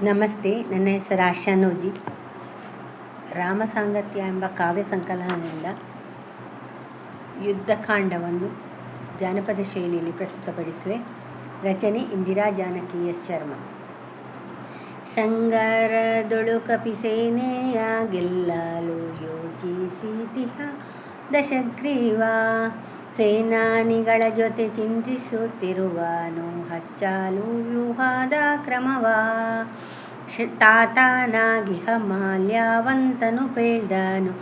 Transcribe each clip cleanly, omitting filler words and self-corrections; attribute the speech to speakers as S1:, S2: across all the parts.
S1: ನಮಸ್ತೆ. ನನ್ನ ಹೆಸರು ಆಶಾ ನೂಜಿ. ರಾಮಸಾಂಗತ್ಯ ಎಂಬ ಕಾವ್ಯ ಸಂಕಲನದಿಂದ ಯುದ್ಧಕಾಂಡವನ್ನು ಜಾನಪದ ಶೈಲಿಯಲ್ಲಿ ಪ್ರಸ್ತುತಪಡಿಸುವೆ. ರಚನೆ ಇಂದಿರಾ ಜಾನಕಿ ಎಸ್ ಶರ್ಮ. ಸಂಗರದೊಳು ಕಪಿಸೇನೆಯ ಗೆಲ್ಲಲು ಯೋಜಿಸಿತಿಹ ದಶಗ್ರೀವ, ಸೇನಾನಿಗಳ ಜೊತೆ ಚಿಂತಿಸುತ್ತಿರುವನು ಹಚ್ಚಲು ವ್ಯೂಹದ ಕ್ರಮವ. ತಾತನಾಗಿಹ ಮಾಲ್ಯವಂತನು ಪೇಳ್ದನು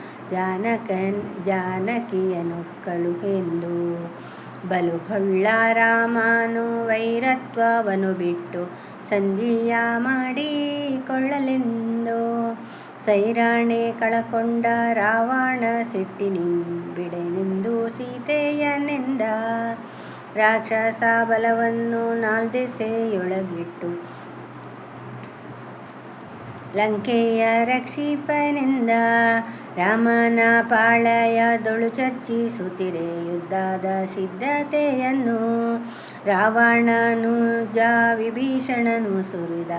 S1: ಜಾನಕಿಯನು ಕಳುಹೆಂದು. ಬಲು ಹೊಳ್ಳ ರಾಮನು ವೈರತ್ವವನ್ನು ಬಿಟ್ಟು ಸಂಧಿಯ ಮಾಡಿಕೊಳ್ಳಲೆಂದು. ಸೈರಣೆ ಕಳಕೊಂಡ ರಾವಣ ಸಿಟ್ಟಿನಿಂಬಿಡೆನೆಂದು ಸೀತೆಯನೆಂದ. ರಾಕ್ಷಸ ಬಲವನ್ನು ನಾಲ್ದೆಸೆಯೊಳಗಿಟ್ಟು ಲಂಕೆಯ ರಕ್ಷಿಪನೆಂದ. ರಾಮನ ಪಾಳಯದೊಳು ಚರ್ಚಿಸುತ್ತಿರೆ ಯುದ್ಧದ ಸಿದ್ಧತೆಯನ್ನು. ರಾವಣನುಜ ವಿಭೀಷಣನು ಸುರಿದ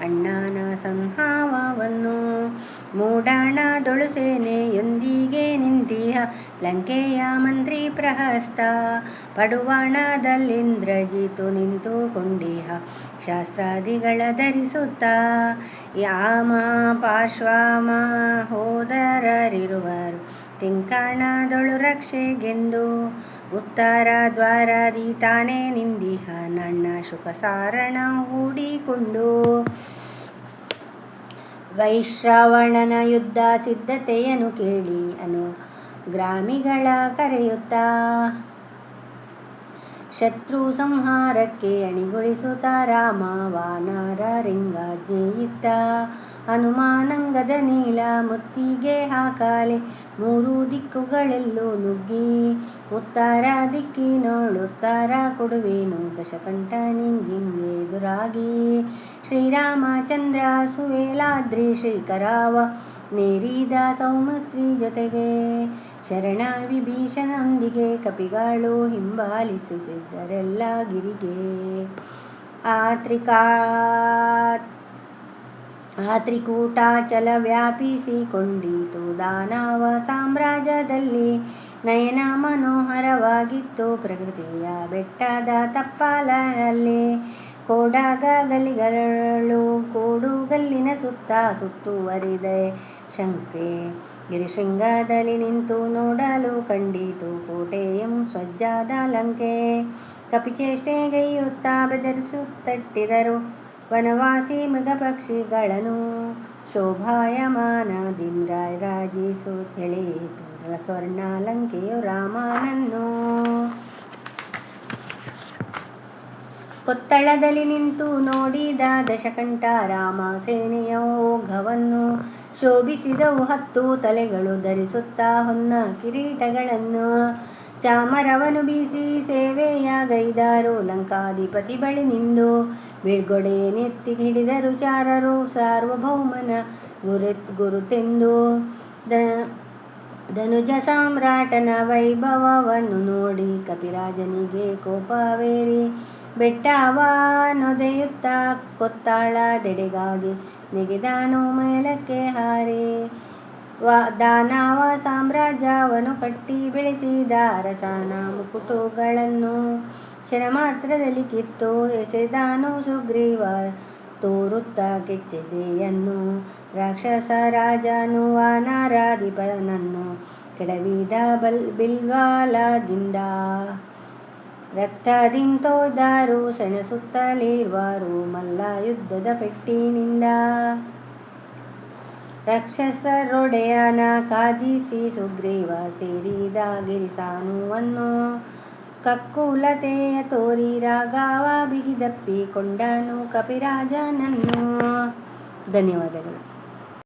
S1: ಅಣ್ಣನ ಸಂಹಾರವನ್ನು. ಮೂಡಣದೊಳು ಸೇನೆಯೊಂದಿಗೆ ನಿಂತಿಹ ಲಂಕೆಯ ಮಂತ್ರಿ ಪ್ರಹಸ್ತ. ಪಡುವಣದಲ್ಲಿಂದ್ರಜಿತು ನಿಂತುಕೊಂಡಿಹ ಶಸ್ತ್ರಾದಿಗಳ ಧರಿಸುತ್ತ. ಯಾಮ ಪಾರ್ಶ್ವಮ ಹೋದರರಿರುವರು ತೆಂಕಣದೊಳು ರಕ್ಷೆಗೆಂದು. ಉತ್ತರ ದ್ವಾರದಿ ತಾನೇ ನಿಂದಿಹ ನನ್ನ ಶುಕಸಾರಣ ಹೂಡಿಕೊಂಡು. ವೈಶ್ರವಣನ ಯುದ್ಧ ಸಿದ್ಧತೆಯನ್ನು ಕೇಳಿ ಅನುಗ್ರಾಮಿಗಳ ಕರೆಯುತ್ತ. ಶತ್ರು ಸಂಹಾರಕ್ಕೆ ಅಣಿಗೊಳಿಸುತ್ತ ರಾಮ ವಾನರರಿಂಗಾಜ್ಞೆಯಿತ್ತ. ಹನುಮಾನಂಗದ ನೀಲ ಮುತ್ತಿಗೆ ಹಾಕಲೆ ಮೂರು ದಿಕ್ಕುಗಳೆಲ್ಲೂ ನುಗ್ಗಿ. ಉತ್ತರ ದಿಕ್ಕಿನೊಳುತ್ತರ ಕೊಡುವೆನು ದಶಕಂಠನಿಗೆದುರಾಗಿ. ಶ್ರೀರಾಮಚಂದ್ರ ಸುವೇಲಾದ್ರಿ ಶ್ರೀಕರವ ನೇರಿದ ಸೌಮಿತ್ರಿ ಜೊತೆಗೆ. ಶರಣ ವಿಭೀಷಣನೊಂದಿಗೆ ಕಪಿಗಳು ಹಿಂಬಾಲಿಸುತ್ತಿದ್ದರೆಲ್ಲ ಗಿರಿಗೆ. ಆ ತ್ರಿಕೂಟಾಚಲ ವ್ಯಾಪಿಸಿಕೊಂಡಿತು ದಾನವ ಸಾಮ್ರಾಜ್ಯದಲ್ಲಿ. ನಯನ ಮನೋಹರವಾಗಿತ್ತು ಪ್ರಕೃತಿಯ ಬೆಟ್ಟದ ತಪ್ಪಲಲ್ಲಿ. ಕೋಡಗಲಿಗಳು ಕೋಡುಗಲ್ಲಿನ ಸುತ್ತ ಸುತ್ತುವರಿದೆ ಶಂಕೆ. ಗಿರಿಶೃಂಗದಲ್ಲಿ ನಿಂತು ನೋಡಲು ಕಂಡಿತು ಕೋಟೆಯಂ ಸಜ್ಜಾದ ಲಂಕೆ. ಕಪಿಚೇಷ್ಟೆಗೈಯುತ್ತ ಬೆದರಿಸುತ್ತಟ್ಟಿದರು ವನವಾಸಿ ಮೃಗ ಪಕ್ಷಿಗಳನ್ನು. ಶೋಭಾಯಮಾನದಿಂದ ರಾಜಿಸುತ್ತೆಳೆಯಿತು ಸ್ವರ್ಣ ಲಂಕೆಯು ರಾಮನನ್ನು. ಕೊತ್ತಳದಲ್ಲಿ ನಿಂತು ನೋಡಿದ ದಶಕಂಠ ರಾಮ ಸೇನೆಯ ಓಘವನ್ನು. ಶೋಭಿಸಿದವು 10 ತಲೆಗಳು ಧರಿಸುತ್ತ ಹೊನ್ನ ಕಿರೀಟಗಳನ್ನು. ಚಾಮರವನ್ನು ಬೀಸಿ ಸೇವೆಯಗೈದರು ಲಂಕಾಧಿಪತಿ ಬಳಿ ನಿಂದು. ಬಿಳ್ಗೊಡೆಯನ್ನೆತ್ತಿ ಹಿಡಿದರು ಚಾರರು ಸಾರ್ವಭೌಮನ ಗುರುತೆಂದು. ಧನುಜ ಸಾಮ್ರಾಟನ ವೈಭವವನ್ನು ನೋಡಿ ಕಪಿರಾಜನಿಗೆ ಕೋಪವೇರಿ. ಬೆಟ್ಟವನೊದೆಯುತ್ತ ಕೊತ್ತಳದೆಡೆಗಾಗಿ ನೆಗೆದನು ಮೇಲಕ್ಕೆ ಹಾರಿ. ದಾನವ ಸಾಮ್ರಾಜ್ಯವನ್ನು ಕಟ್ಟಿ ಬೆಳೆಸಿದ ಅರಸನ ಮುಕುಟಗಳನ್ನು ಕ್ಷಣ ಮಾತ್ರದಲ್ಲಿ ಕಿತ್ತು ಎಸೆದನು ಸುಗ್ರೀವ ತೋರುತ್ತ ಕೆಚ್ಚೆದೆಯನ್ನು. ರಾಕ್ಷಸ ರಾಜನು ವಾನರಾಧಿಪನನ್ನು ಕೆಡವಿದ ಬಿಲ್ಬಲದಿಂದ. ರಕ್ತದಿಂತೊಯ್ದರು ಸೆಣಸುತ್ತಲಿರುವರು ಮಲ್ಲ ಯುದ್ಧದ ಪೆಟ್ಟಿನಿಂದ. ರಾಕ್ಷಸರೊಡೆಯನ ಕಾದಿಸಿ ಸುಗ್ರೀವ ಸೇರಿದ ಗಿರಿಸಾನುವನ್ನು. ಕಕ್ಕುಲತೆಯ ತೋರಿ ರಾಘವ ಬಿಗಿದಪ್ಪಿಕೊಂಡನು ಕಪಿರಾಜನನ್ನು. ಧನ್ಯವಾದಗಳು.